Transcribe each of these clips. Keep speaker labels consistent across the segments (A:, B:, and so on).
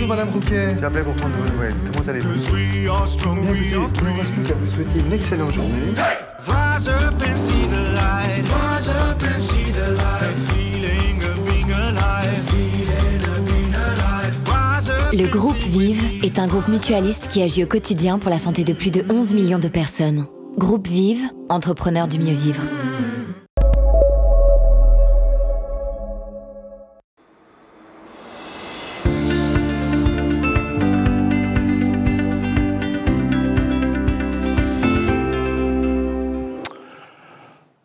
A: Bonjour Madame Rouquet. J'appelais pour prendre de vos nouvelles. Comment allez-vous? Bien, écoutez, il ne me reste plus qu'à vous souhaiter une excellente journée.
B: Rise up and see the light. Rise up and see the light. Feeling of being alive. Feeling of being alive. Rise up.
C: Le groupe Vive est un groupe mutualiste qui agit au quotidien pour la santé de plus de 11 millions de personnes. Groupe Vive, entrepreneurs du mieux vivre.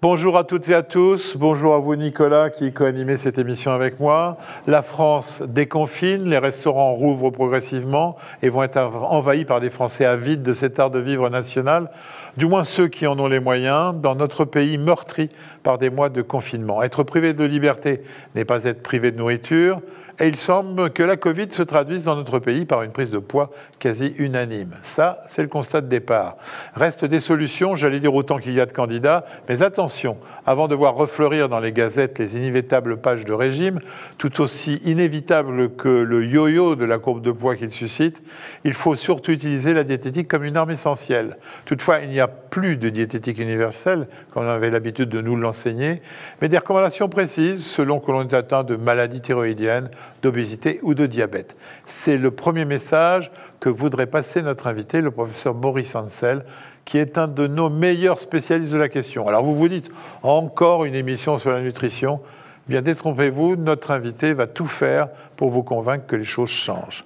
D: Bonjour à toutes et à tous, bonjour à vous Nicolas qui co-animez cette émission avec moi. La France déconfine, les restaurants rouvrent progressivement et vont être envahis par des Français avides de cet art de vivre national, du moins ceux qui en ont les moyens, dans notre pays meurtri par des mois de confinement. Être privé de liberté n'est pas être privé de nourriture, et il semble que la Covid se traduise dans notre pays par une prise de poids quasi unanime. Ça, c'est le constat de départ. Restent des solutions, j'allais dire autant qu'il y a de candidats, mais attention, avant de voir refleurir dans les gazettes les inévitables pages de régime, tout aussi inévitable que le yo-yo de la courbe de poids qu'il suscite, il faut surtout utiliser la diététique comme une arme essentielle. Toutefois, il n'y a plus de diététique universelle, comme on avait l'habitude de nous l'enseigner, mais des recommandations précises selon que l'on est atteint de maladies thyroïdiennes, d'obésité ou de diabète. C'est le premier message que voudrait passer notre invité, le professeur Boris Ansel, qui est un de nos meilleurs spécialistes de la question. Alors vous vous dites, encore une émission sur la nutrition? Bien, détrompez-vous, notre invité va tout faire pour vous convaincre que les choses changent.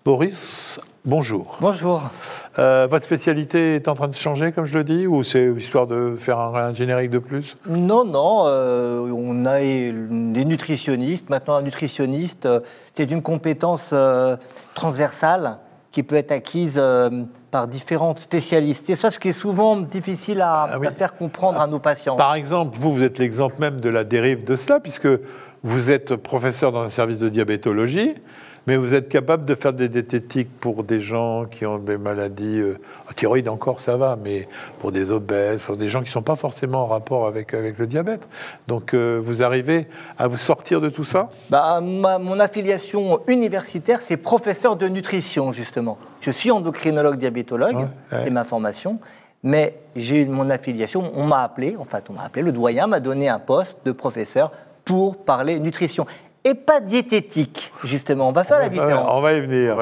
D: Boris, bonjour.
E: Bonjour.
D: Votre spécialité est en train de changer, comme je le dis, ou c'est histoire de faire un générique de plus?
E: Non, on a des nutritionnistes. Maintenant, un nutritionniste, c'est une compétence transversale qui peut être acquise par différents spécialistes. C'est ça ce qui est souvent difficile à faire comprendre à nos patients.
D: Par exemple, vous êtes l'exemple même de la dérive de cela, puisque vous êtes professeur dans un service de diabétologie, mais vous êtes capable de faire des diététiques pour des gens qui ont des maladies, thyroïde encore ça va, mais pour des obèses, pour des gens qui ne sont pas forcément en rapport avec le diabète. Donc vous arrivez à vous sortir de tout ça?
E: Mon affiliation universitaire, c'est professeur de nutrition, justement. Je suis endocrinologue diabétologue, c'est ma formation, mais j'ai mon affiliation, on m'a appelé, le doyen m'a donné un poste de professeur pour parler nutrition. Et pas diététique, justement. On va faire la différence.
D: On va y venir.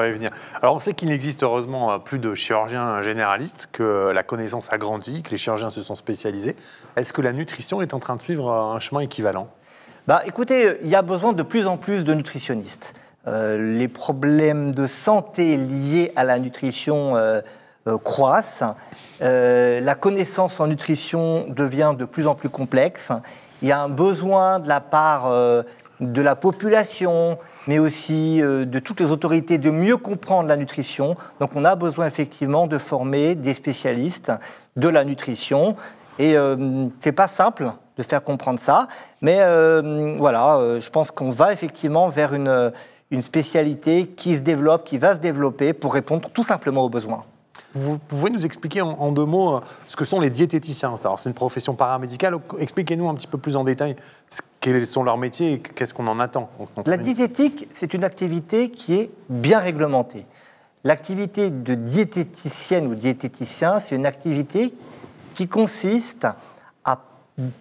F: Alors, on sait qu'il n'existe heureusement plus de chirurgiens généralistes, que la connaissance a grandi, que les chirurgiens se sont spécialisés. Est-ce que la nutrition est en train de suivre un chemin équivalent?
E: Écoutez, il y a besoin de plus en plus de nutritionnistes. Les problèmes de santé liés à la nutrition croissent. La connaissance en nutrition devient de plus en plus complexe. Il y a un besoin de la part de la population, mais aussi de toutes les autorités, de mieux comprendre la nutrition. Donc on a besoin effectivement de former des spécialistes de la nutrition. Et c'est pas simple de faire comprendre ça, mais je pense qu'on va effectivement vers une spécialité qui va se développer pour répondre tout simplement aux besoins.
F: Vous pouvez nous expliquer en deux mots ce que sont les diététiciens? Alors, c'est une profession paramédicale. Expliquez-nous un petit peu plus en détail quels sont leurs métiers et qu'est-ce qu'on en attend.
E: La diététique, c'est une activité qui est bien réglementée. L'activité de diététicienne ou diététicien, c'est une activité qui consiste à,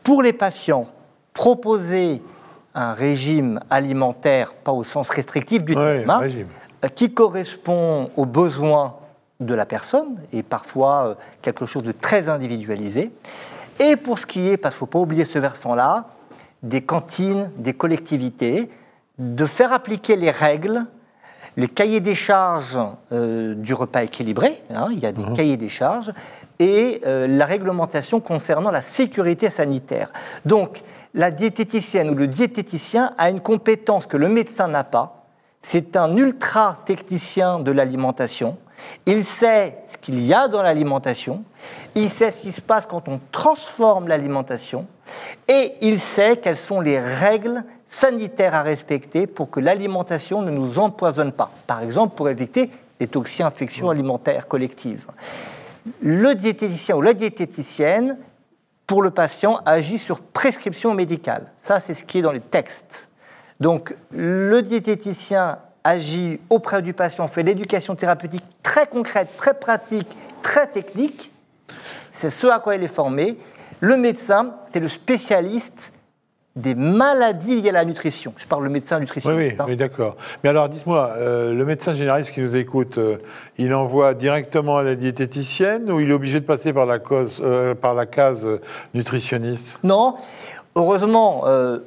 E: pour les patients, proposer un régime alimentaire, pas au sens restrictif du terme, qui correspond aux besoins de la personne, et parfois quelque chose de très individualisé. Et pour ce qui est, parce qu'il ne faut pas oublier ce versant-là, des cantines, des collectivités, de faire appliquer les règles, les cahiers des charges du repas équilibré, il y a des cahiers des charges, et la réglementation concernant la sécurité sanitaire. Donc, la diététicienne ou le diététicien a une compétence que le médecin n'a pas. C'est un ultra-technicien de l'alimentation. Il sait ce qu'il y a dans l'alimentation, il sait ce qui se passe quand on transforme l'alimentation, et il sait quelles sont les règles sanitaires à respecter pour que l'alimentation ne nous empoisonne pas. Par exemple, pour éviter les toxi-infections alimentaires collectives. Le diététicien ou la diététicienne, pour le patient, agit sur prescription médicale. Ça, c'est ce qui est dans les textes. Donc, le diététicien agit auprès du patient, fait l'éducation thérapeutique très concrète, très pratique, très technique. C'est ce à quoi il est formé. Le médecin, c'est le spécialiste des maladies liées à la nutrition. Je parle le médecin nutritionniste.
D: Oui, d'accord. Mais alors, dites-moi, le médecin généraliste qui nous écoute, il envoie directement à la diététicienne ou il est obligé de passer par la case nutritionniste?
E: Non. Heureusement,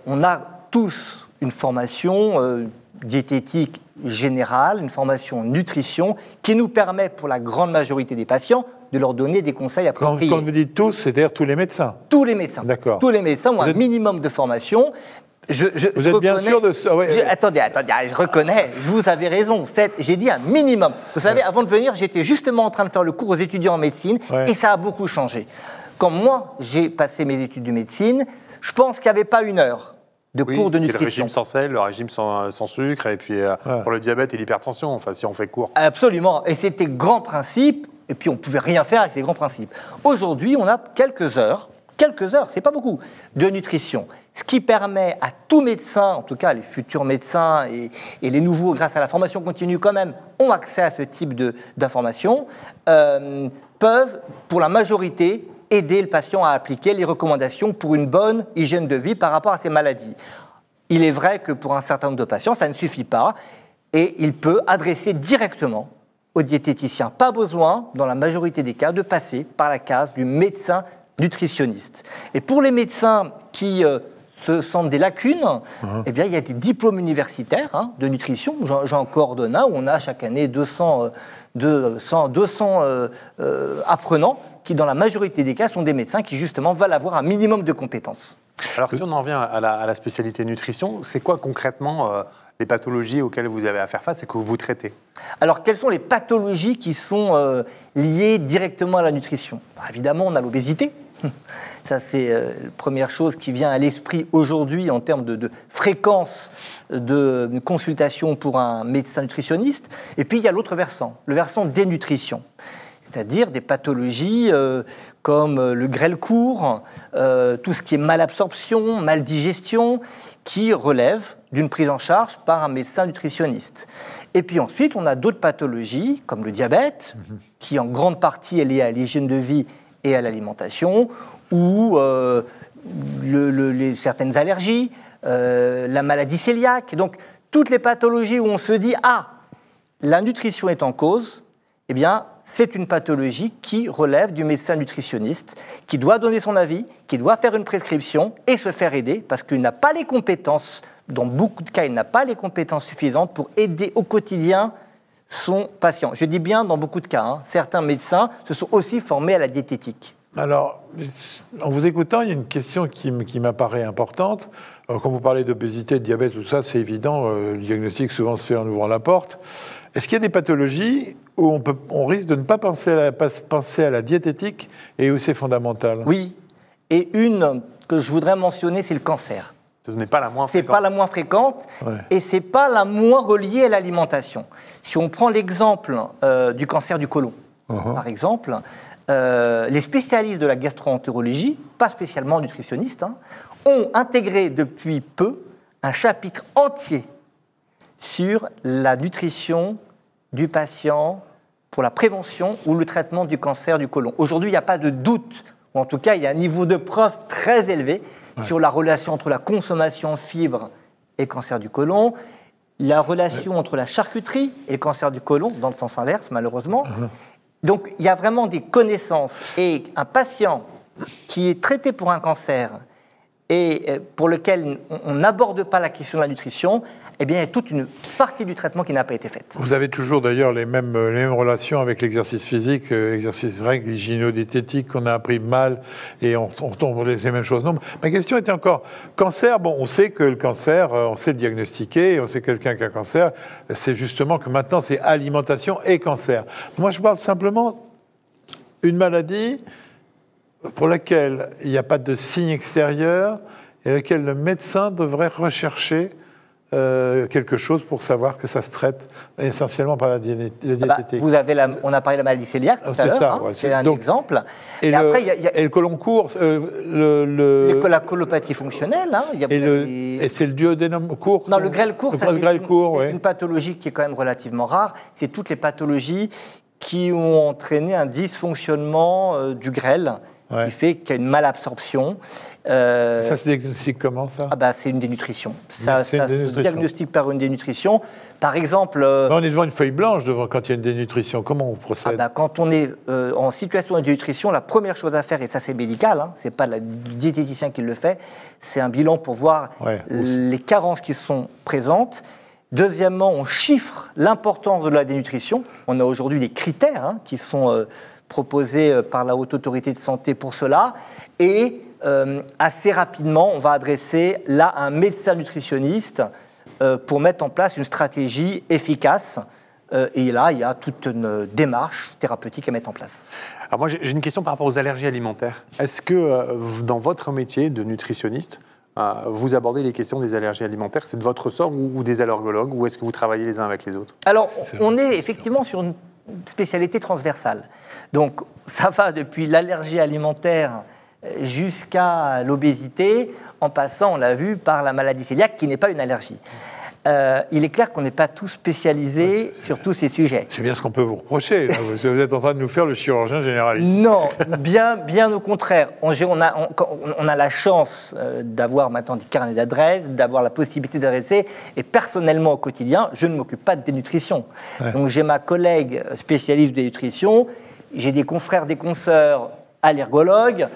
E: on a tous une formation diététique générale, une formation nutrition, qui nous permet, pour la grande majorité des patients, de leur donner des conseils appropriés.
D: Quand vous dites tous, c'est-à-dire tous les médecins?
E: Tous les médecins.
D: D'accord.
E: Tous les médecins ont un minimum de formation.
D: Vous êtes bien sûr de ça? Ouais.
E: Attendez, je reconnais, vous avez raison. J'ai dit un minimum. Vous savez, avant de venir, j'étais justement en train de faire le cours aux étudiants en médecine et ça a beaucoup changé. Quand moi, j'ai passé mes études de médecine, je pense qu'il n'y avait pas une heure de cours de nutrition.
F: Le régime sans sel, le régime sans sucre, et puis pour le diabète et l'hypertension, enfin, si on fait court.
E: Absolument. Et c'était grand principe, et puis on ne pouvait rien faire avec ces grands principes. Aujourd'hui, on a quelques heures, c'est pas beaucoup, de nutrition. Ce qui permet à tout médecin, en tout cas les futurs médecins et les nouveaux, grâce à la formation continue quand même, ont accès à ce type d'informations, peuvent, pour la majorité, aider le patient à appliquer les recommandations pour une bonne hygiène de vie par rapport à ces maladies. Il est vrai que pour un certain nombre de patients, ça ne suffit pas et il peut adresser directement au diététicien. Pas besoin, dans la majorité des cas, de passer par la case du médecin nutritionniste. Et pour les médecins qui se sentent des lacunes, eh bien, il y a des diplômes universitaires de nutrition. J'en coordonne un où on a chaque année 200 apprenants qui, dans la majorité des cas, sont des médecins qui, justement, veulent avoir un minimum de compétences.
F: Alors, si on en revient à la spécialité nutrition, c'est quoi concrètement les pathologies auxquelles vous avez à faire face et que vous traitez?
E: Alors, quelles sont les pathologies qui sont liées directement à la nutrition? Évidemment, on a l'obésité. Ça, c'est la première chose qui vient à l'esprit aujourd'hui en termes de fréquence de consultation pour un médecin nutritionniste. Et puis, il y a l'autre versant, le versant dénutrition. C'est-à-dire des pathologies comme le grêle court, tout ce qui est malabsorption, maldigestion, qui relèvent d'une prise en charge par un médecin nutritionniste. Et puis ensuite, on a d'autres pathologies, comme le diabète, qui en grande partie est lié à l'hygiène de vie et à l'alimentation, ou certaines allergies, la maladie cœliaque. Donc, toutes les pathologies où on se dit « Ah, la nutrition est en cause », eh bien, c'est une pathologie qui relève du médecin nutritionniste, qui doit donner son avis, qui doit faire une prescription et se faire aider, parce qu'il n'a pas les compétences, dans beaucoup de cas, il n'a pas les compétences suffisantes pour aider au quotidien son patient. Je dis bien dans beaucoup de cas, certains médecins se sont aussi formés à la diététique.
D: Alors, en vous écoutant, il y a une question qui m'apparaît importante. Quand vous parlez d'obésité, de diabète, tout ça, c'est évident, le diagnostic souvent se fait en ouvrant la porte. Est-ce qu'il y a des pathologies où on risque de ne pas penser à la diététique et où c'est fondamental?
E: Oui, et une que je voudrais mentionner, c'est le cancer.
F: Ce n'est pas la moins
E: fréquente. C'est pas la moins fréquente et c'est pas la moins reliée à l'alimentation. Si on prend l'exemple du cancer du côlon, par exemple, les spécialistes de la gastro-entérologie, pas spécialement nutritionnistes, ont intégré depuis peu un chapitre entier sur la nutrition du patient pour la prévention ou le traitement du cancer du côlon. Aujourd'hui, il n'y a pas de doute, ou en tout cas, il y a un niveau de preuve très élevé sur la relation entre la consommation en fibres et le cancer du côlon, la relation entre la charcuterie et le cancer du côlon, dans le sens inverse, malheureusement. Donc, il y a vraiment des connaissances. Et un patient qui est traité pour un cancer et pour lequel on n'aborde pas la question de la nutrition, eh bien, il y a toute une partie du traitement qui n'a pas été faite.
D: Vous avez toujours d'ailleurs les mêmes relations avec l'exercice physique, exercice règle, hygiéno-diététique qu'on a appris mal et on tombe les mêmes choses. Non, ma question était encore, cancer, bon, on sait que le cancer, on sait le diagnostiquer, on sait quelqu'un qui a un cancer, c'est justement que maintenant c'est alimentation et cancer. Moi, je parle simplement d'une maladie pour laquelle il n'y a pas de signe extérieur et laquelle le médecin devrait rechercher quelque chose pour savoir que ça se traite essentiellement par la diététique.
E: On a parlé de la maladie cœliaque tout à l'heure,
D: ouais,
E: c'est un exemple.
D: Et le côlon court,
E: la colopathie fonctionnelle. Hein,
D: et c'est le duodénum court.
E: Non, le grêle court, c'est
D: ouais.
E: une pathologie qui est quand même relativement rare. C'est toutes les pathologies qui ont entraîné un dysfonctionnement du grêle, qui fait qu'il y a une malabsorption.
D: Ça se diagnostique comment, ça ?
E: C'est une dénutrition. Ça se diagnostique par une dénutrition. Par exemple...
D: on est devant une feuille blanche quand il y a une dénutrition. Comment on procède ?
E: Quand on est en situation de dénutrition, la première chose à faire, et ça c'est médical, ce n'est pas le diététicien qui le fait, c'est un bilan pour voir les carences qui sont présentes. Deuxièmement, on chiffre l'importance de la dénutrition. On a aujourd'hui des critères qui sont proposés par la Haute Autorité de Santé pour cela. Et assez rapidement, on va adresser là un médecin nutritionniste pour mettre en place une stratégie efficace. Et là, il y a toute une démarche thérapeutique à mettre en place.
F: Alors moi, j'ai une question par rapport aux allergies alimentaires. Est-ce que dans votre métier de nutritionniste, vous abordez les questions des allergies alimentaires? C'est de votre ressort ou des allergologues? Ou est-ce que vous travaillez les uns avec les autres?
E: Alors, on est effectivement sur une spécialité transversale. Donc, ça va depuis l'allergie alimentaire jusqu'à l'obésité, en passant, on l'a vu, par la maladie cœliaque, qui n'est pas une allergie. Il est clair qu'on n'est pas tous spécialisés sur tous ces sujets.
D: C'est bien ce qu'on peut vous reprocher. Là. Vous êtes en train de nous faire le chirurgien généraliste.
E: Non, bien au contraire. On a la chance d'avoir maintenant des carnets d'adresses, d'avoir la possibilité d'adresser. Et personnellement, au quotidien, je ne m'occupe pas de dénutrition. Ouais. Donc j'ai ma collègue spécialiste de dénutrition, j'ai des confrères, des consoeurs allergologues.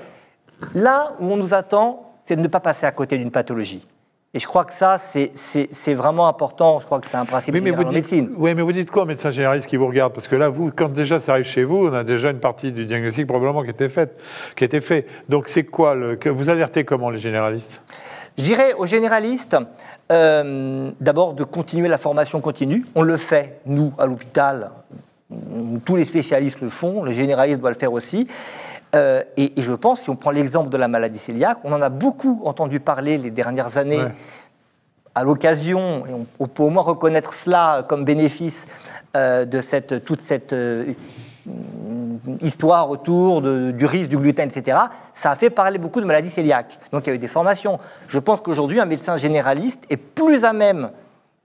E: Là où on nous attend, c'est de ne pas passer à côté d'une pathologie. Et je crois que ça, c'est vraiment important. Je crois que c'est un principe général en médecine.
D: Oui, mais vous dites quoi, médecin généraliste qui vous regarde? Parce que là, vous, quand déjà ça arrive chez vous, on a déjà une partie du diagnostic probablement qui était fait. Donc c'est quoi vous alertez comment les généralistes?
E: Je dirais aux généralistes, d'abord de continuer la formation continue. On le fait, nous, à l'hôpital. Tous les spécialistes le font. Le généraliste doit le faire aussi. Et je pense, si on prend l'exemple de la maladie cœliaque, on en a beaucoup entendu parler les dernières années à l'occasion, et on peut au moins reconnaître cela comme bénéfice de toute cette histoire autour du risque du gluten, etc. Ça a fait parler beaucoup de maladie cœliaque. Donc il y a eu des formations. Je pense qu'aujourd'hui, un médecin généraliste est plus à même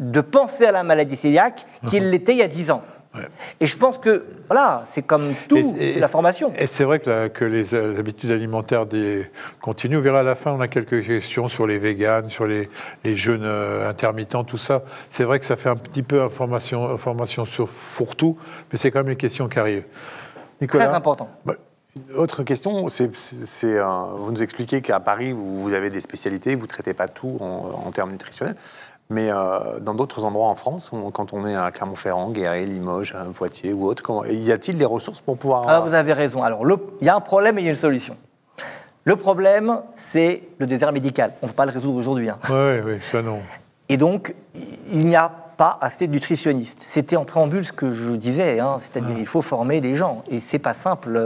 E: de penser à la maladie cœliaque qu'il l'était il y a 10 ans. Ouais. Et je pense que, voilà, c'est comme tout, c'est la formation.
D: Et c'est vrai que les habitudes alimentaires continuent. Vous verrez à la fin, on a quelques questions sur les véganes, sur les jeûnes intermittents, tout ça. C'est vrai que ça fait un petit peu information sur fourre-tout, mais c'est quand même les questions qui arrivent.
E: Nicolas? Très important.
F: Autre question, vous nous expliquez qu'à Paris, vous avez des spécialités, vous ne traitez pas tout en termes nutritionnels. Mais dans d'autres endroits en France, quand on est à Clermont-Ferrand, Guéret, Limoges, Poitiers ou autre, y a-t-il des ressources pour pouvoir...
E: Vous avez raison. Alors, il y a un problème et il y a une solution. Le problème, c'est le désert médical. On ne peut pas le résoudre aujourd'hui.
D: Oui, ça non.
E: Et donc, il n'y a pas assez de nutritionnistes. C'était en préambule ce que je disais, c'est-à-dire il faut former des gens. Et c'est pas simple,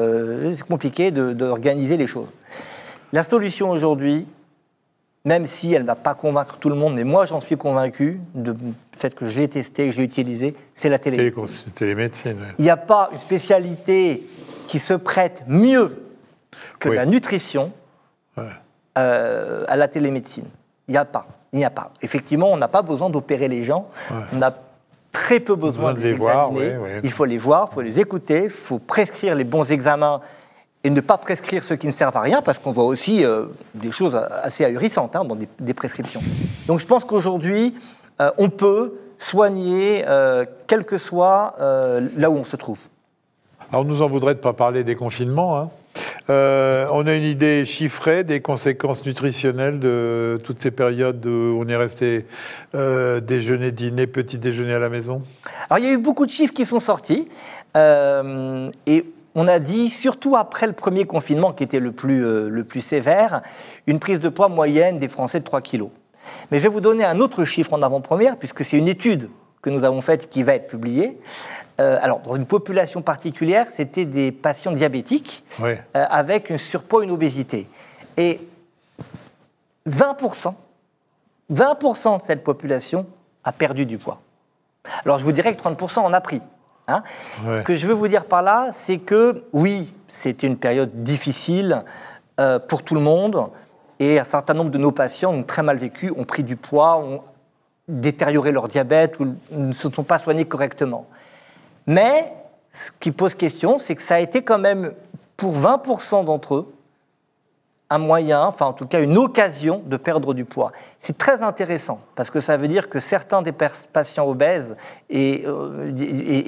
E: c'est compliqué d'organiser les choses. La solution aujourd'hui, même si elle ne va pas convaincre tout le monde, mais moi j'en suis convaincu, du fait que j'ai testé, que j'ai utilisé, c'est la télémédecine.
D: Télémédecine, oui.
E: Il n'y a pas une spécialité qui se prête mieux que la nutrition à la télémédecine. Il n'y a pas. Effectivement, on n'a pas besoin d'opérer les gens, on a très peu besoin de les examiner. Il faut les voir, il faut les écouter, il faut prescrire les bons examens et ne pas prescrire ceux qui ne servent à rien, parce qu'on voit aussi des choses assez ahurissantes dans des prescriptions. Donc je pense qu'aujourd'hui, on peut soigner, quel que soit là où on se trouve.
D: Alors on nous en voudrait de ne pas parler des confinements. On a une idée chiffrée des conséquences nutritionnelles de toutes ces périodes où on est resté déjeuner, dîner, petit déjeuner à la maison.
E: Alors il y a eu beaucoup de chiffres qui sont sortis, et on a dit, surtout après le premier confinement, qui était le plus sévère, une prise de poids moyenne des Français de 3 kilos. Mais je vais vous donner un autre chiffre en avant-première, puisque c'est une étude que nous avons faite qui va être publiée. Alors, dans une population particulière, c'était des patients diabétiques avec un surpoids et une obésité. Et 20% de cette population a perdu du poids. Alors je vous dirais que 30% en a pris. Hein.
D: Ouais.
E: Ce que je veux vous dire par là, c'est que oui, c'était une période difficile pour tout le monde, et un certain nombre de nos patients ont très mal vécu, ont pris du poids, ont détérioré leur diabète ou ne se sont pas soignés correctement. Mais ce qui pose question, c'est que ça a été quand même, pour 20% d'entre eux, un moyen, enfin en tout cas une occasion de perdre du poids. C'est très intéressant, parce que ça veut dire que certains des patients obèses et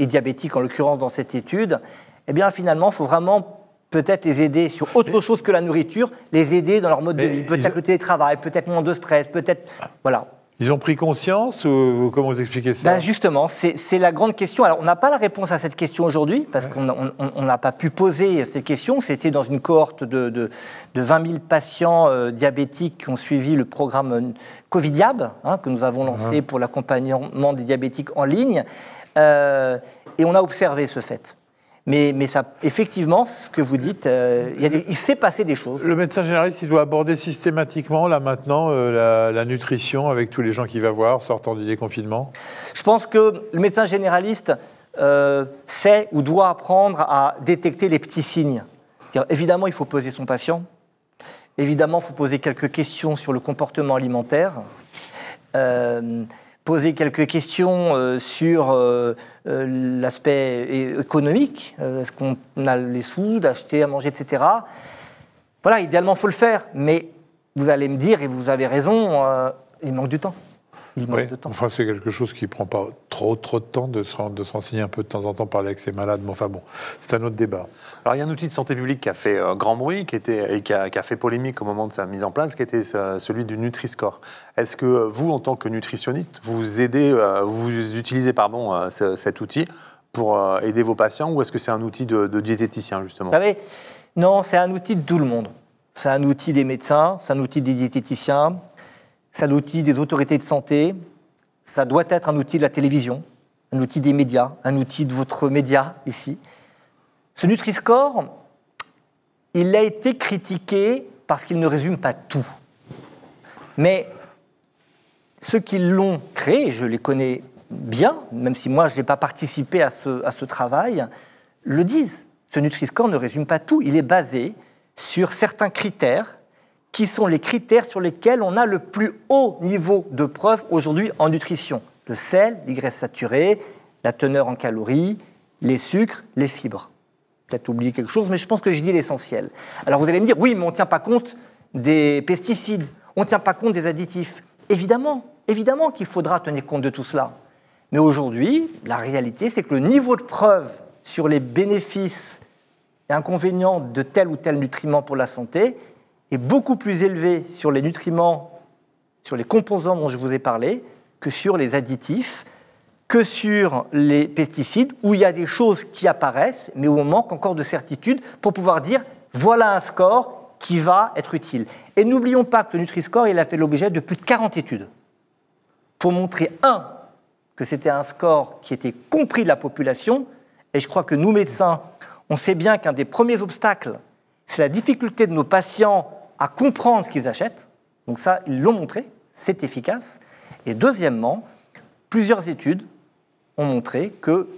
E: diabétiques, en l'occurrence dans cette étude, eh bien finalement, il faut vraiment peut-être les aider sur autre chose que la nourriture, les aider dans leur mode de vie, peut-être le télétravail, peut-être moins de stress, peut-être... Voilà.
D: Ils ont pris conscience ou comment vous expliquez ça?
E: Justement, c'est la grande question. Alors, on n'a pas la réponse à cette question aujourd'hui, parce qu'on n'a pas pu poser ces questions. C'était dans une cohorte de 20 000 patients diabétiques qui ont suivi le programme Covidiab, que nous avons lancé pour l'accompagnement des diabétiques en ligne. Et on a observé ce fait. Mais ça, effectivement, ce que vous dites, il s'est passé des choses.
D: Le médecin généraliste, il doit aborder systématiquement, là maintenant, la nutrition avec tous les gens qu'il va voir sortant du déconfinement?
E: Je pense que le médecin généraliste sait ou doit apprendre à détecter les petits signes. Évidemment, il faut peser son patient. Évidemment, il faut poser quelques questions sur le comportement alimentaire. Poser quelques questions sur l'aspect économique. Est-ce qu'on a les sous d'acheter, à manger, etc. Voilà, idéalement, il faut le faire. Mais vous allez me dire, et vous avez raison, il manque du temps. Il manque de temps.
D: Enfin, c'est quelque chose qui ne prend pas trop de temps de se renseigner un peu de temps en temps, parler avec ses malades. Mais enfin bon, c'est un autre débat.
F: Alors, il y a un outil de santé publique qui a fait grand bruit et qui a fait polémique au moment de sa mise en place, qui était celui du Nutri-Score. Est-ce que vous, en tant que nutritionniste, vous utilisez cet outil pour aider vos patients, ou est-ce que c'est un outil de diététicien, justement?
E: Vous savez, non, c'est un outil de tout le monde. C'est un outil des médecins, c'est un outil des diététiciens, c'est un outil des autorités de santé, ça doit être un outil de la télévision, un outil des médias, un outil de votre média ici. Ce Nutri-Score, il a été critiqué parce qu'il ne résume pas tout. Mais ceux qui l'ont créé, je les connais bien, même si moi je n'ai pas participé à ce travail, le disent. Ce Nutri-Score ne résume pas tout, il est basé sur certains critères qui sont les critères sur lesquels on a le plus haut niveau de preuve aujourd'hui en nutrition. Le sel, les graisses saturées, la teneur en calories, les sucres, les fibres. Peut-être oublier quelque chose, mais je pense que je dis l'essentiel. Alors vous allez me dire, oui, mais on ne tient pas compte des pesticides, on ne tient pas compte des additifs. Évidemment qu'il faudra tenir compte de tout cela. Mais aujourd'hui, la réalité, c'est que le niveau de preuve sur les bénéfices et inconvénients de tel ou tel nutriment pour la santé est beaucoup plus élevé sur les nutriments, sur les composants dont je vous ai parlé, que sur les additifs, que sur les pesticides, où il y a des choses qui apparaissent, mais où on manque encore de certitude pour pouvoir dire « voilà un score qui va être utile ». Et n'oublions pas que le Nutri-Score, il a fait l'objet de plus de 40 études pour montrer, que c'était un score qui était compris de la population, et je crois que nous, médecins, on sait bien qu'un des premiers obstacles, c'est la difficulté de nos patients à comprendre ce qu'ils achètent. Donc ça, ils l'ont montré, c'est efficace. Et deuxièmement, plusieurs études ont montré que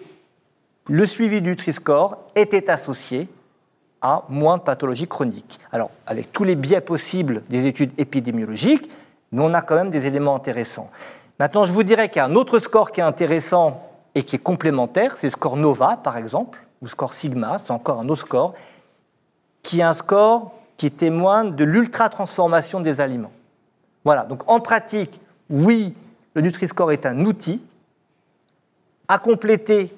E: le suivi du Nutri-Score était associé à moins de pathologies chroniques. Alors, avec tous les biais possibles des études épidémiologiques, mais on a quand même des éléments intéressants. Maintenant, je vous dirais qu'il y a un autre score qui est intéressant et qui est complémentaire, c'est le score NOVA, par exemple, ou le score Sigma, c'est encore un autre score, qui est un score qui témoigne de l'ultra-transformation des aliments. Voilà, donc en pratique, oui, le Nutri-Score est un outil à compléter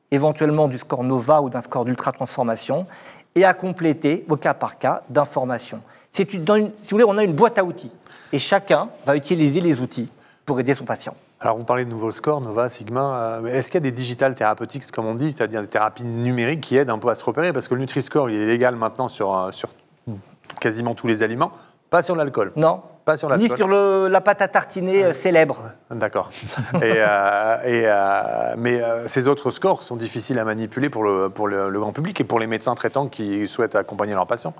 E: éventuellement du score NOVA ou d'un score d'ultra-transformation et à compléter au cas par cas d'informations. Si vous voulez, on a une boîte à outils et chacun va utiliser les outils pour aider son patient.
F: Alors, vous parlez de nouveaux scores, Nova, Sigma. Est-ce qu'il y a des digital therapeutics, comme on dit, c'est-à-dire des thérapies numériques qui aident un peu à se repérer? Parce que le Nutri-Score, il est légal maintenant sur quasiment tous les aliments, pas sur l'alcool.
E: Non,
F: pas sur l'alcool.
E: Ni sur la pâte à tartiner célèbre.
F: D'accord. Mais ces autres scores sont difficiles à manipuler pour le grand public et pour les médecins traitants qui souhaitent accompagner leurs patients.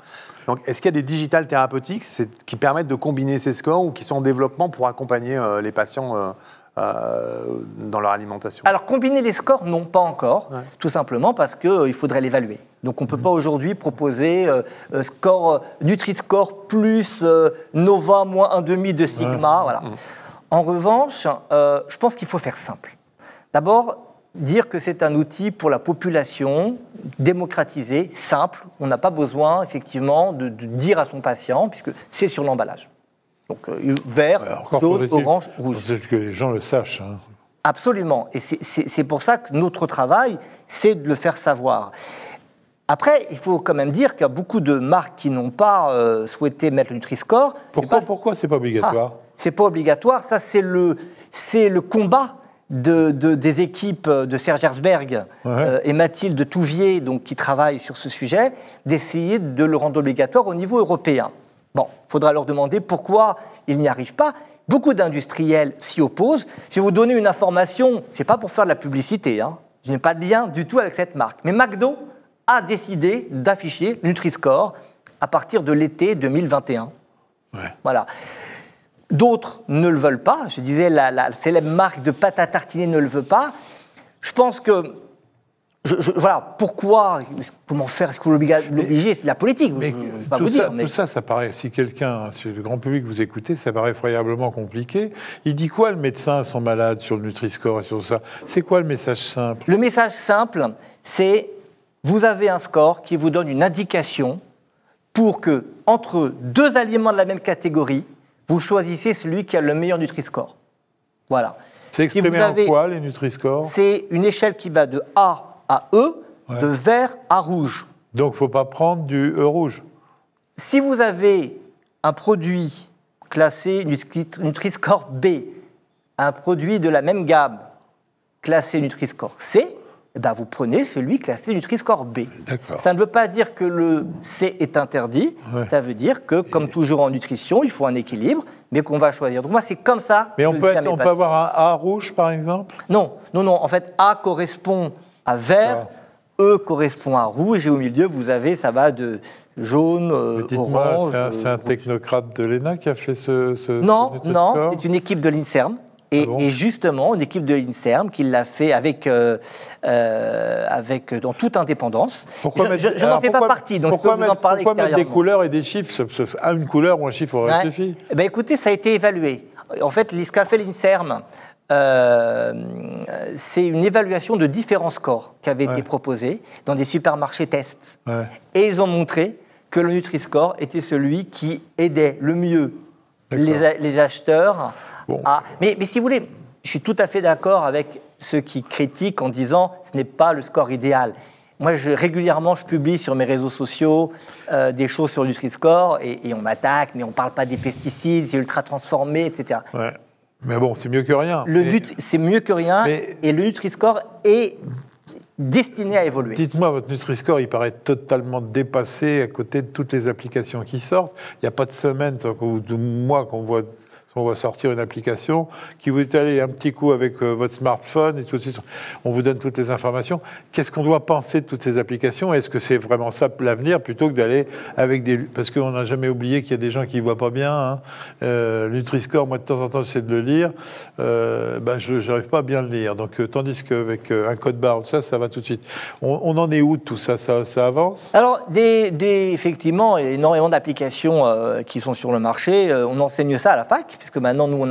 F: Donc, est-ce qu'il y a des digital therapeutics qui permettent de combiner ces scores ou qui sont en développement pour accompagner les patients dans leur alimentation?
E: Alors, combiner les scores, non, pas encore, tout simplement parce qu'il faudrait l'évaluer. Donc, on ne peut pas aujourd'hui proposer score Nutri-Score plus Nova moins 1,5 de Sigma. Voilà. En revanche, je pense qu'il faut faire simple. D'abord, dire que c'est un outil pour la population, démocratisé, simple. On n'a pas besoin, effectivement, de dire à son patient, puisque c'est sur l'emballage. Donc, vert, jaune, orange, rouge.
D: Peut-être que les gens le sachent. Hein.
E: Absolument. Et c'est pour ça que notre travail, c'est de le faire savoir. Après, il faut quand même dire qu'il y a beaucoup de marques qui n'ont pas souhaité mettre le Nutri-Score.
D: Pourquoi c'est pas obligatoire?
E: C'est pas obligatoire. Ça, c'est le combat des équipes de Serge Herzberg et Mathilde Touvier, donc, qui travaillent sur ce sujet, d'essayer de le rendre obligatoire au niveau européen. Bon, il faudra leur demander pourquoi ils n'y arrivent pas. Beaucoup d'industriels s'y opposent. Je vais vous donner une information, ce n'est pas pour faire de la publicité, hein. Je n'ai pas de lien du tout avec cette marque. Mais McDo a décidé d'afficher Nutri-Score à partir de l'été 2021. Voilà. D'autres ne le veulent pas. Je disais, la célèbre marque de pâte à tartiner ne le veut pas. Je pense que... voilà, pourquoi, comment faire, est-ce que vous l'obligez, c'est la politique,
D: mais
E: je ne vais pas vous dire.
D: Tout ça, ça paraît, si le grand public vous écoutez, ça paraît effroyablement compliqué. Il dit quoi le médecin à son malade sur le Nutri-Score et sur ça? C'est quoi le message simple?
E: Le message simple, c'est, vous avez un score qui vous donne une indication pour que, entre deux aliments de la même catégorie, vous choisissez celui qui a le meilleur Nutri-Score. Voilà.
D: C'est exprimé en quoi, les Nutri-Scores? C'est
E: une échelle qui va de A à E, de vert à rouge.
D: Donc, il ne faut pas prendre du E rouge.
E: Si vous avez un produit classé Nutri-Score B, un produit de la même gamme classé Nutri-Score C, eh ben vous prenez celui classé Nutri-Score B. Ça ne veut pas dire que le C est interdit, ça veut dire que, comme toujours en nutrition, il faut un équilibre, mais qu'on va choisir. Donc moi, c'est comme ça.
D: Mais on peut avoir un A rouge, par exemple?
E: Non. En fait, A correspond à vert, E correspond à rouge, et au milieu, vous avez, ça va de jaune, orange...
D: C'est un technocrate de l'ENA qui a fait ce
E: Non, c'est une équipe de l'INSERM. Et justement, une équipe de l'INSERM qui l'a fait dans toute indépendance. Je n'en fais pas partie, donc je peux vous en parler
D: extérieurement. Pourquoi mettre des couleurs et des chiffres? Une couleur ou un chiffre aurait suffi.
E: Écoutez, ça a été évalué. En fait, ce qu'a fait l'INSERM, c'est une évaluation de différents scores qui avaient été proposés dans des supermarchés tests. Et ils ont montré que le Nutri-Score était celui qui aidait le mieux les acheteurs. Mais si vous voulez, je suis tout à fait d'accord avec ceux qui critiquent en disant « ce n'est pas le score idéal ». Moi, régulièrement, je publie sur mes réseaux sociaux des choses sur le Nutri-Score et on m'attaque, mais on ne parle pas des pesticides, c'est ultra transformé, etc.
D: Mais bon, c'est mieux que rien.
E: C'est mieux que rien, et le Nutri-Score est destiné à évoluer.
D: Dites-moi, votre Nutri-Score, il paraît totalement dépassé à côté de toutes les applications qui sortent. Il n'y a pas de semaine ou de mois qu'on voit... On va sortir une application qui vous dit allez un petit coup avec votre smartphone et tout de suite on vous donne toutes les informations. Qu'est-ce qu'on doit penser de toutes ces applications? Est-ce que c'est vraiment ça l'avenir plutôt que d'aller avec des... Parce qu'on n'a jamais oublié qu'il y a des gens qui ne voient pas bien. Hein. Nutri-Score, moi de temps en temps j'essaie de le lire. Je n'arrive pas à bien le lire. Donc, tandis qu'avec un code barre, ça va tout de suite. On en est où de tout ça? Ça avance?
E: Alors, effectivement, il y a énormément d'applications qui sont sur le marché. On enseigne ça à la fac, puisque maintenant, nous, on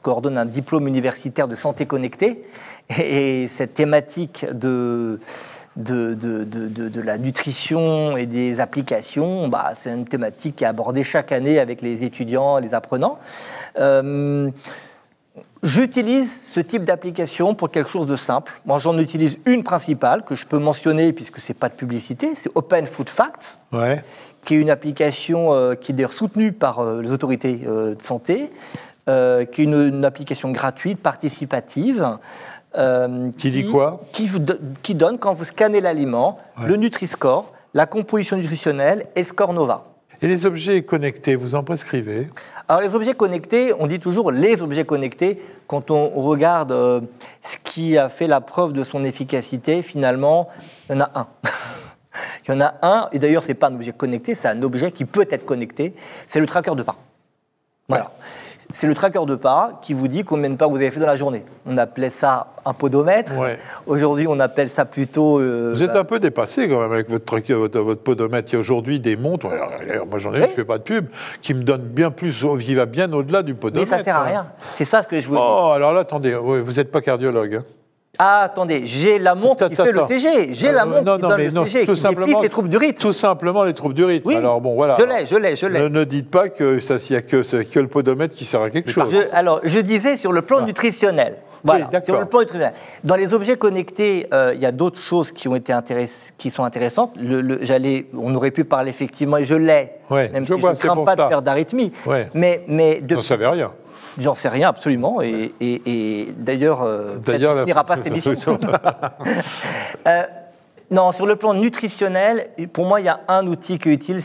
E: coordonne un diplôme universitaire de santé connectée. Et cette thématique de la nutrition et des applications, c'est une thématique qui est abordée chaque année avec les étudiants et les apprenants. J'utilise ce type d'application pour quelque chose de simple. Moi, j'en utilise une principale que je peux mentionner puisque ce n'est pas de publicité, c'est Open Food Facts, qui est une application qui est d'ailleurs soutenue par les autorités de santé, qui est une application gratuite, participative.
D: Qui dit quoi?
E: Qui donne, quand vous scannez l'aliment, le Nutri-Score, la composition nutritionnelle et le score Nova.
D: Et les objets connectés, vous en prescrivez?
E: Alors les objets connectés, on dit toujours les objets connectés. Quand on regarde ce qui a fait la preuve de son efficacité, finalement, il y en a un. Il y en a un, et d'ailleurs, ce n'est pas un objet connecté, c'est un objet qui peut être connecté, c'est le tracker de pain. Voilà. c'est le tracker de pas qui vous dit combien de pas vous avez fait dans la journée. On appelait ça un podomètre.
D: Ouais.
E: Aujourd'hui, on appelle ça plutôt...
D: Vous êtes un peu dépassé quand même avec votre podomètre. Il y a aujourd'hui des montres, alors, moi j'en ai une, je ne fais pas de pub, qui me donne bien plus, qui va bien au-delà du podomètre.
E: Mais ça ne sert à rien. C'est ça ce que je vous dis.
D: Oh, alors là, attendez, vous n'êtes pas cardiologue. Hein.
E: Ah, attendez, j'ai la montre qui fait le CG. J'ai la montre qui donne le CG, qui dépiste les troubles du rythme.
D: Tout simplement les troubles du rythme.
E: Oui,
D: alors bon, voilà.
E: Je l'ai.
D: Ne dites pas qu'il n'y a que le podomètre qui sert à quelque chose.
E: Je disais sur le plan nutritionnel. Voilà,
D: oui,
E: sur le plan nutritionnel. Dans les objets connectés, il y a d'autres choses qui sont intéressantes. On aurait pu parler effectivement, et je l'ai, même si je ne crains pas de faire d'arythmie.
D: Ouais.
E: Mais
D: vous n'en savez rien.
E: J'en sais rien absolument, et d'ailleurs, ça ne finira pas cette émission. Non, sur le plan nutritionnel, pour moi, il y a un outil qui est utile,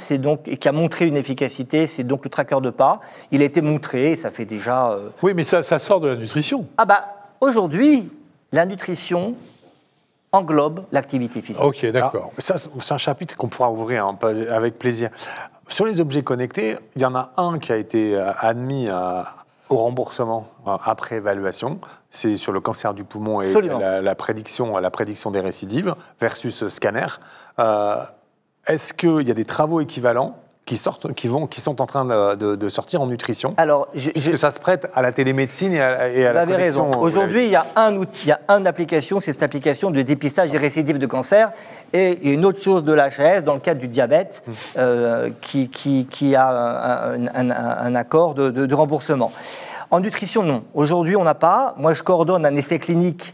E: et qui a montré une efficacité, c'est donc le tracker de pas. Il a été montré, et ça fait déjà...
D: Oui, mais ça sort de la nutrition.
E: Ah bah, aujourd'hui, la nutrition englobe l'activité physique.
D: Ok, d'accord.
F: Ça, c'est un chapitre qu'on pourra ouvrir avec plaisir. Sur les objets connectés, il y en a un qui a été admis au remboursement après évaluation, c'est sur le cancer du poumon et la prédiction des récidives versus scanner. Est-ce qu'il y a des travaux équivalents qui sont en train de sortir en nutrition?
E: Alors,
F: puisque ça se prête à la télémédecine et à la prédiction.
E: Vous avez raison. Aujourd'hui, il y a un outil, il y a une application, c'est cette application de dépistage des récidives de cancer. Et il y a une autre chose de l'HAS, dans le cadre du diabète, qui a un accord de remboursement. En nutrition, non. Aujourd'hui, on n'a pas. Moi, je coordonne un essai clinique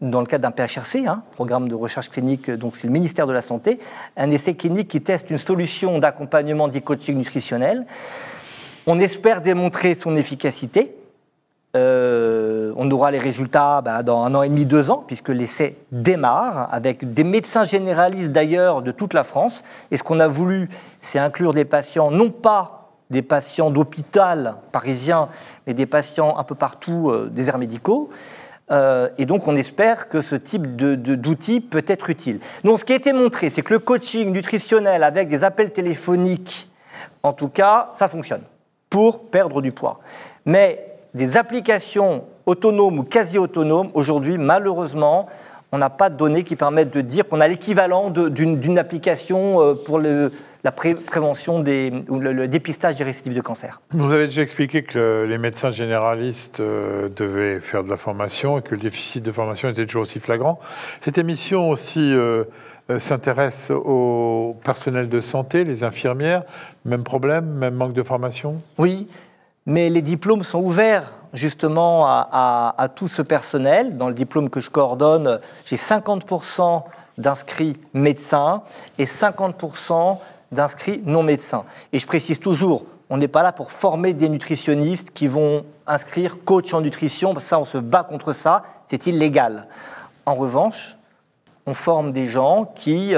E: dans le cadre d'un PHRC, programme de recherche clinique, donc c'est le ministère de la Santé, un essai clinique qui teste une solution d'accompagnement du coaching nutritionnel. On espère démontrer son efficacité. On aura les résultats dans 1 an et demi, 2 ans, puisque l'essai démarre, avec des médecins généralistes d'ailleurs de toute la France. Et ce qu'on a voulu, c'est inclure des patients, non pas des patients d'hôpital parisien, mais des patients un peu partout, des aires médicaux. Et donc, on espère que ce type d'outil peut être utile. Donc, ce qui a été montré, c'est que le coaching nutritionnel avec des appels téléphoniques, en tout cas, ça fonctionne pour perdre du poids. Mais des applications autonomes ou quasi autonomes, aujourd'hui, malheureusement, on n'a pas de données qui permettent de dire qu'on a l'équivalent d'une application pour la prévention ou le dépistage des récidives de cancer.
D: Vous avez déjà expliqué que les médecins généralistes devaient faire de la formation et que le déficit de formation était toujours aussi flagrant. Cette émission aussi s'intéresse au personnel de santé, les infirmières. Même problème, même manque de formation?
E: Oui, mais les diplômes sont ouverts justement à tout ce personnel. Dans le diplôme que je coordonne, j'ai 50% d'inscrits médecins et 50% d'inscrits non médecins. Et je précise toujours, on n'est pas là pour former des nutritionnistes qui vont inscrire coach en nutrition. Ça, on se bat contre ça, c'est illégal. En revanche, on forme des gens qui,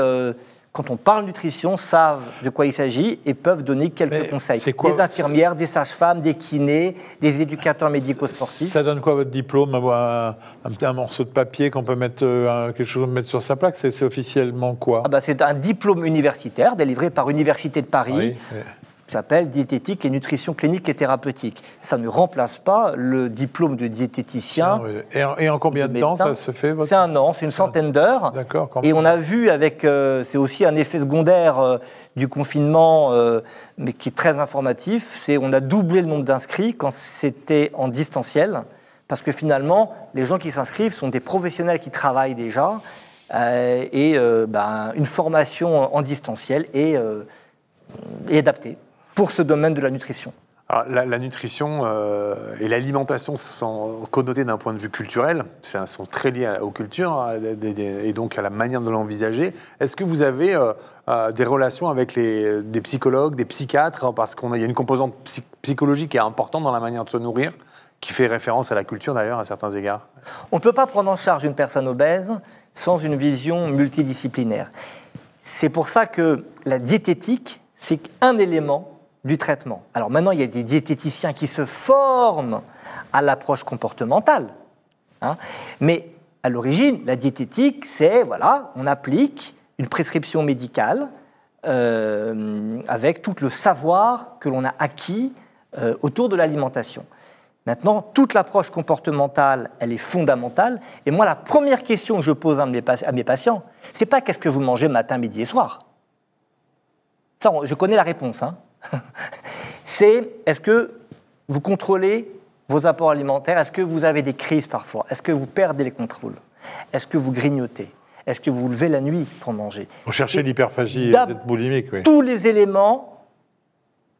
E: quand on parle nutrition, savent de quoi il s'agit et peuvent donner quelques conseils. Des infirmières, des sages-femmes, des kinés, des éducateurs médico-sportifs.
D: Ça donne quoi votre diplôme? Un morceau de papier qu'on peut mettre, quelque chose à mettre sur sa plaque, c'est officiellement quoi?
E: C'est un diplôme universitaire délivré par Université de Paris. Oui. Qui s'appelle diététique et nutrition clinique et thérapeutique. Ça ne remplace pas le diplôme de diététicien.
D: Et en combien de temps ça se fait?
E: C'est 1 an, c'est une centaine d'heures.
D: D'accord.
E: Et on a vu c'est aussi un effet secondaire du confinement, mais qui est très informatif, on a doublé le nombre d'inscrits quand c'était en distanciel, parce que finalement, les gens qui s'inscrivent sont des professionnels qui travaillent déjà, une formation en distanciel est adaptée pour ce domaine de la nutrition.
F: Alors, la nutrition et l'alimentation sont connotées d'un point de vue culturel, sont très liées aux cultures et donc à la manière de l'envisager. Est-ce que vous avez des relations avec des psychologues, des psychiatres, parce qu'il y a une composante psychologique qui est importante dans la manière de se nourrir, qui fait référence à la culture d'ailleurs à certains égards?
E: On ne peut pas prendre en charge une personne obèse sans une vision multidisciplinaire. C'est pour ça que la diététique, c'est un élément du traitement. Alors maintenant, il y a des diététiciens qui se forment à l'approche comportementale. Mais à l'origine, la diététique, c'est, on applique une prescription médicale avec tout le savoir que l'on a acquis autour de l'alimentation. Maintenant, toute l'approche comportementale, elle est fondamentale. Et moi, la première question que je pose à mes patients, c'est pas qu'est-ce que vous mangez matin, midi et soir. Ça, je connais la réponse. Hein. C'est est-ce que vous contrôlez vos apports alimentaires? Est-ce que vous avez des crises parfois? Est-ce que vous perdez les contrôles? Est-ce que vous grignotez? Est-ce que vous vous levez la nuit pour manger?
D: Vous cherchez l'hyperphagie et d'être boulimique, oui.
E: Tous les éléments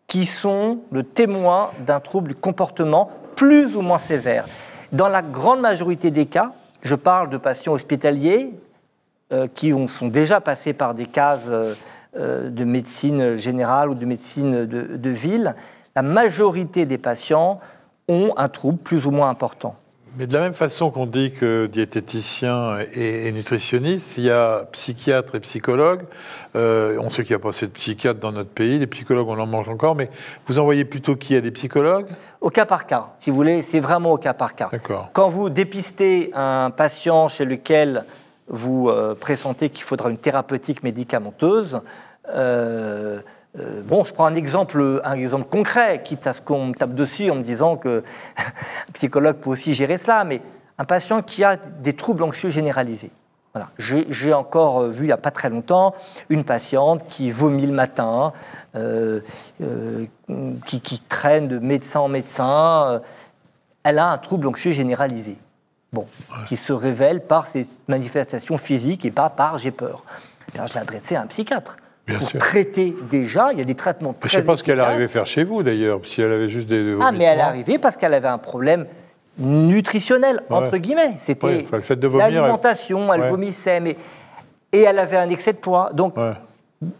E: qui sont le témoin d'un trouble du comportement plus ou moins sévère. Dans la grande majorité des cas, je parle de patients hospitaliers qui sont déjà passés par des cases de médecine générale ou de médecine de ville. La majorité des patients ont un trouble plus ou moins important.
D: Mais de la même façon qu'on dit que diététicien et nutritionniste, il y a psychiatre et psychologue. On sait qu'il n'y a pas assez de psychiatres dans notre pays. Les psychologues, on en mange encore. Mais vous envoyez plutôt qui à des psychologues?
E: Au cas par cas, si vous voulez, c'est vraiment au cas par cas.
D: D'accord.
E: Quand vous dépistez un patient chez lequel vous pressentez qu'il faudra une thérapeutique médicamenteuse, bon, je prends un exemple concret, quitte à ce qu'on me tape dessus en me disant qu'un psychologue peut aussi gérer cela, mais un patient qui a des troubles anxieux généralisés. Voilà. J'ai encore vu, il n'y a pas très longtemps, une patiente qui vomit le matin, qui traîne de médecin en médecin. Elle a un trouble anxieux généralisé, bon, qui se révèle par ses manifestations physiques et pas par « j'ai peur ». Je l'ai adressé à un psychiatre.
D: Bien
E: pour
D: sûr.
E: traiter déjà, il y a des traitements très
D: Je ne sais pas ce qu'elle
E: efficaces.
D: arrivait faire chez vous, d'ailleurs, si elle avait juste des
E: Ah, mais elle est arrivée parce qu'elle avait un problème nutritionnel, entre guillemets. C'était
D: le fait de vomir,
E: l'alimentation, elle vomissait, et elle avait un excès de poids. Donc,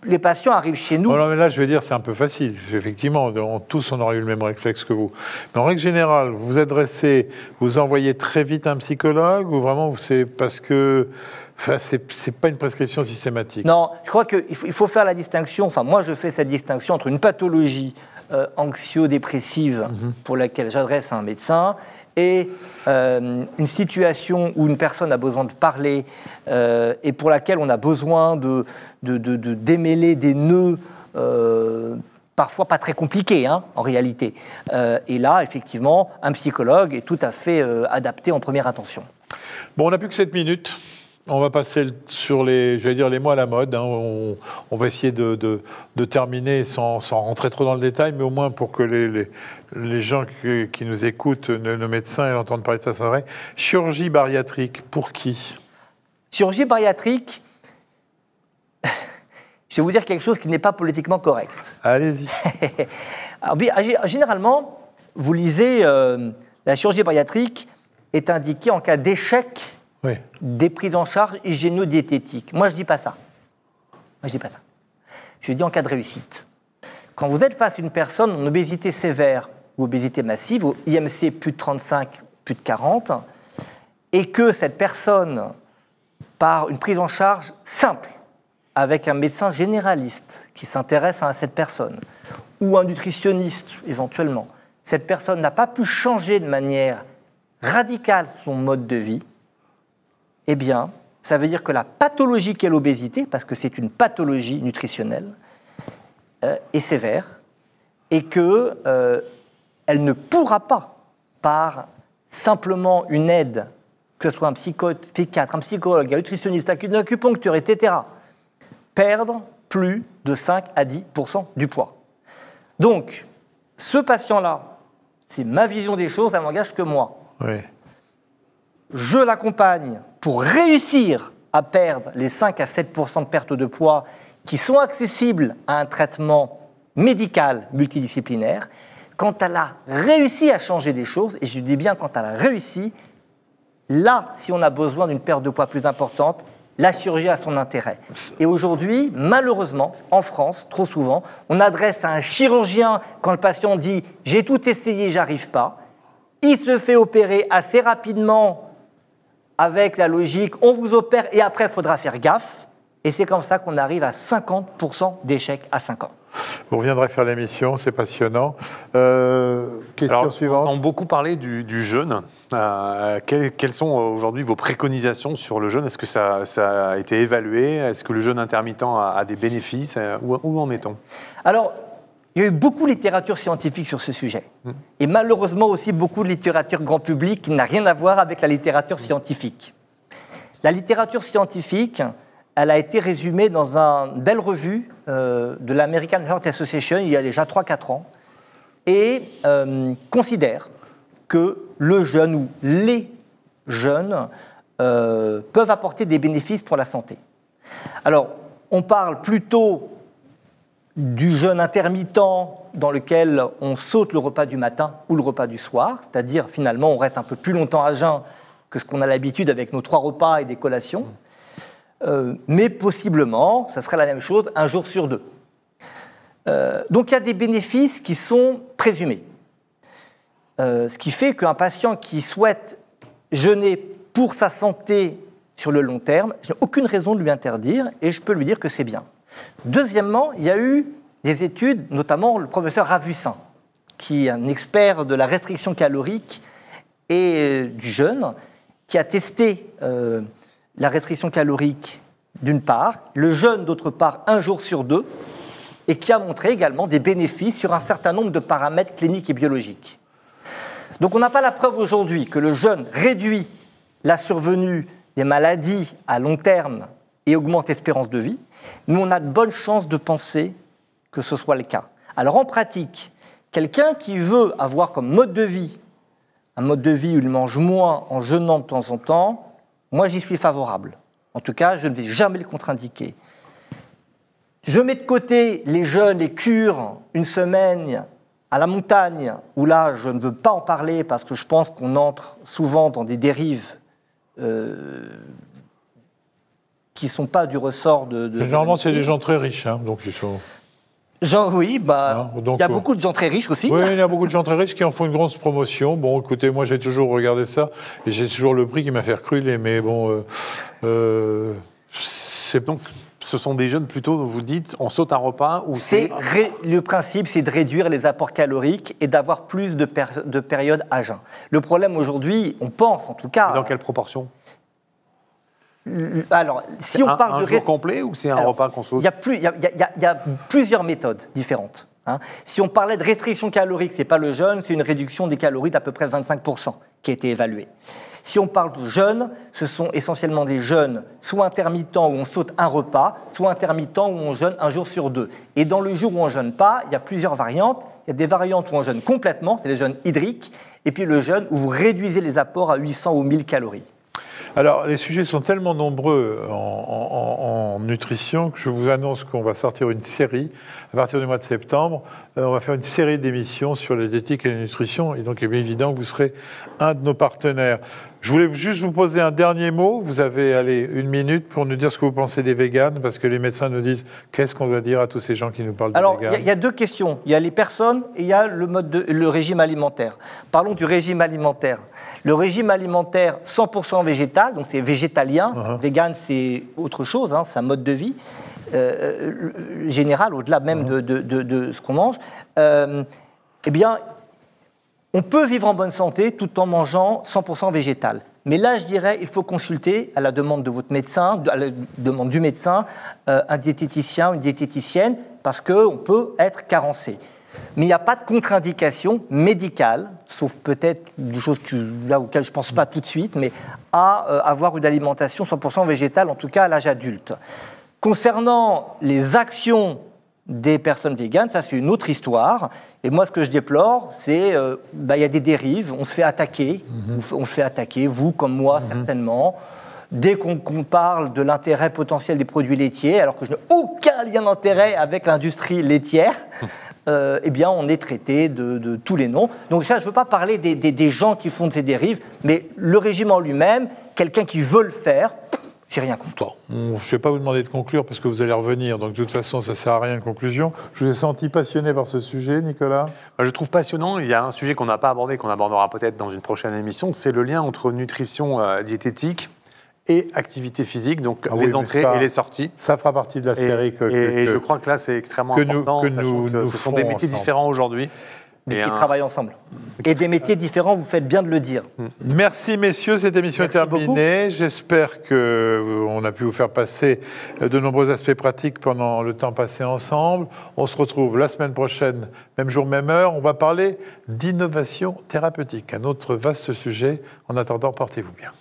E: les patients arrivent chez nous...
D: Non, mais là, je vais dire, c'est un peu facile. Effectivement, tous, on aurait eu le même réflexe que vous. Mais en règle générale, vous adressez, vous envoyez très vite un psychologue, ou vraiment, c'est parce que... Enfin, c'est pas une prescription systématique.
E: Non, je crois qu'il faut faire la distinction, enfin moi je fais cette distinction entre une pathologie anxio-dépressive pour laquelle j'adresse un médecin et une situation où une personne a besoin de parler et pour laquelle on a besoin de démêler des nœuds parfois pas très compliqués, hein, en réalité. Et là, effectivement, un psychologue est tout à fait adapté en première intention.
D: Bon, on n'a plus que 7 minutes. On va passer sur les mots à la mode. Hein. On va essayer de terminer sans rentrer trop dans le détail, mais au moins pour que les gens qui nous écoutent, nos médecins, entendent parler de ça, c'est vrai. Chirurgie bariatrique, pour qui?
E: Chirurgie bariatrique, je vais vous dire quelque chose qui n'est pas politiquement correct.
D: Allez-y.
E: Généralement, vous lisez, la chirurgie bariatrique est indiquée en cas d'échec des prises en charge hygiéno-diététiques. Moi, je ne dis pas ça. Je dis en cas de réussite. Quand vous êtes face à une personne en obésité sévère ou obésité massive, ou IMC plus de 35, plus de 40, et que cette personne, par une prise en charge simple, avec un médecin généraliste qui s'intéresse à cette personne, ou un nutritionniste éventuellement, cette personne n'a pas pu changer de manière radicale son mode de vie, eh bien, ça veut dire que la pathologie qu'est l'obésité, parce que c'est une pathologie nutritionnelle, est sévère, et qu'elle ne pourra pas, par simplement une aide, que ce soit un psychiatre, un psychologue, un nutritionniste, un acupuncteur, etc., perdre plus de 5 à 10% du poids. Donc, ce patient-là, c'est ma vision des choses, ça n'engage que moi.
D: Oui.
E: Je l'accompagne pour réussir à perdre les 5 à 7% de perte de poids qui sont accessibles à un traitement médical multidisciplinaire. Quand elle a réussi à changer des choses, et je dis bien quand elle a réussi, là, si on a besoin d'une perte de poids plus importante, la chirurgie a son intérêt. Et aujourd'hui, malheureusement, en France, trop souvent, on adresse à un chirurgien quand le patient dit « j'ai tout essayé, j'arrive pas ». Il se fait opérer assez rapidement avec la logique « on vous opère et après, il faudra faire gaffe ». Et c'est comme ça qu'on arrive à 50% d'échecs à 5 ans.
D: Vous reviendrez faire l'émission, c'est passionnant. Question suivante.
F: On entend beaucoup parler du jeûne. Quelles sont aujourd'hui vos préconisations sur le jeûne? Est-ce que ça a été évalué? Est-ce que le jeûne intermittent a des bénéfices? Où en est-on?
E: Alors, Il y a eu beaucoup de littérature scientifique sur ce sujet. Et malheureusement aussi beaucoup de littérature grand public qui n'a rien à voir avec la littérature scientifique. La littérature scientifique, elle a été résumée dans une belle revue de l'American Heart Association il y a déjà 3-4 ans et considère que le jeûne ou les jeûnes peuvent apporter des bénéfices pour la santé. Alors, on parle plutôt du jeûne intermittent dans lequel on saute le repas du matin ou le repas du soir, c'est-à-dire finalement on reste un peu plus longtemps à jeun que ce qu'on a l'habitude avec nos 3 repas et des collations, mais possiblement, ça serait la même chose 1 jour sur 2. Donc il y a des bénéfices qui sont présumés. Ce qui fait qu'un patient qui souhaite jeûner pour sa santé sur le long terme, je n'ai aucune raison de lui interdire et je peux lui dire que c'est bien. Deuxièmement, il y a eu des études, notamment le professeur Ravussin, qui est un expert de la restriction calorique et du jeûne, qui a testé la restriction calorique d'une part, le jeûne d'autre part 1 jour sur 2, et qui a montré également des bénéfices sur un certain nombre de paramètres cliniques et biologiques. Donc on n'a pas la preuve aujourd'hui que le jeûne réduit la survenue des maladies à long terme et augmente l'espérance de vie, mais on a de bonnes chances de penser que ce soit le cas. Alors en pratique, quelqu'un qui veut avoir comme mode de vie, un mode de vie où il mange moins en jeûnant de temps en temps, moi j'y suis favorable. En tout cas, je ne vais jamais le contre-indiquer. Je mets de côté les jeûnes, les cures, une semaine à la montagne, où là je ne veux pas en parler parce que je pense qu'on entre souvent dans des dérives qui ne sont pas du ressort de
D: Généralement, c'est des gens très riches, hein, donc ils sont...
E: Oui, il y a beaucoup de gens très riches aussi.
D: Oui, il y a beaucoup de gens très riches qui en font une grosse promotion. Bon, écoutez, moi j'ai toujours regardé ça, et j'ai toujours le prix qui m'a fait recruler, mais bon...
F: c'est donc... Ce sont des jeûnes plutôt, vous dites, on saute un repas ou
E: Le principe, c'est de réduire les apports caloriques et d'avoir plus de périodes à jeun. Le problème aujourd'hui, on pense en tout cas...
F: Dans quelle proportion ?
E: Alors, si on parle
F: un jour complet ou c'est un repas qu'on saute ?
E: Il y a plusieurs méthodes différentes. Hein. Si on parlait de restriction calorique, ce n'est pas le jeûne, c'est une réduction des calories d'à peu près 25% qui a été évaluée. Si on parle de jeûne, ce sont essentiellement des jeûnes soit intermittents où on saute un repas, soit intermittents où on jeûne 1 jour sur 2. Et dans le jour où on ne jeûne pas, il y a plusieurs variantes. Il y a des variantes où on jeûne complètement, c'est les jeûnes hydriques, et puis le jeûne où vous réduisez les apports à 800 ou 1000 calories.
D: Alors, les sujets sont tellement nombreux en nutrition que je vous annonce qu'on va sortir une série à partir du mois de septembre. On va faire une série d'émissions sur la diététique et la nutrition, et donc il est bien évident que vous serez un de nos partenaires. Je voulais juste vous poser un dernier mot. Vous avez 1 minute pour nous dire ce que vous pensez des véganes, parce que les médecins nous disent qu'est-ce qu'on doit dire à tous ces gens qui nous parlent de véganes.
E: Alors, il y a 2 questions. Il y a les personnes et il y a le régime alimentaire. Parlons du régime alimentaire. Le régime alimentaire 100% végétal, donc c'est végétalien. Vegan, c'est autre chose, hein, c'est un mode de vie général, au-delà même de ce qu'on mange. Eh bien, on peut vivre en bonne santé tout en mangeant 100% végétal. Mais là, je dirais, il faut consulter, à la demande de votre médecin, à la demande du médecin, un diététicien, une diététicienne, parce qu'on peut être carencé. Mais il n'y a pas de contre-indication médicale, sauf peut-être des choses auxquelles je ne pense pas tout de suite, mais à avoir une alimentation 100% végétale, en tout cas à l'âge adulte. Concernant les actions des personnes véganes, ça c'est une autre histoire. Et moi, ce que je déplore, c'est y a des dérives, on se fait attaquer, on se fait attaquer, vous comme moi certainement. Dès qu'on parle de l'intérêt potentiel des produits laitiers, alors que je n'ai aucun lien d'intérêt avec l'industrie laitière, eh bien, on est traité de tous les noms. Donc ça, je ne veux pas parler des gens qui font de ces dérives, mais le régime en lui-même, quelqu'un qui veut le faire, j'ai rien contre.
D: Bon, je ne vais pas vous demander de conclure parce que vous allez revenir, donc de toute façon, ça ne sert à rien de conclusion. Je vous ai senti passionné par ce sujet, Nicolas.
F: Je trouve passionnant. Il y a un sujet qu'on n'a pas abordé, qu'on abordera peut-être dans une prochaine émission, c'est le lien entre nutrition diététique et activité physique, donc les entrées et les sorties.
D: Ça fera partie de la série
F: et je crois que là, c'est extrêmement important, sachant que ce sont des métiers différents aujourd'hui.
E: qui travaillent ensemble. Et des métiers différents, vous faites bien de le dire.
D: Merci messieurs, cette émission est terminée. J'espère qu'on a pu vous faire passer de nombreux aspects pratiques pendant le temps passé ensemble. On se retrouve la semaine prochaine, même jour, même heure. On va parler d'innovation thérapeutique, un autre vaste sujet. En attendant, portez-vous bien.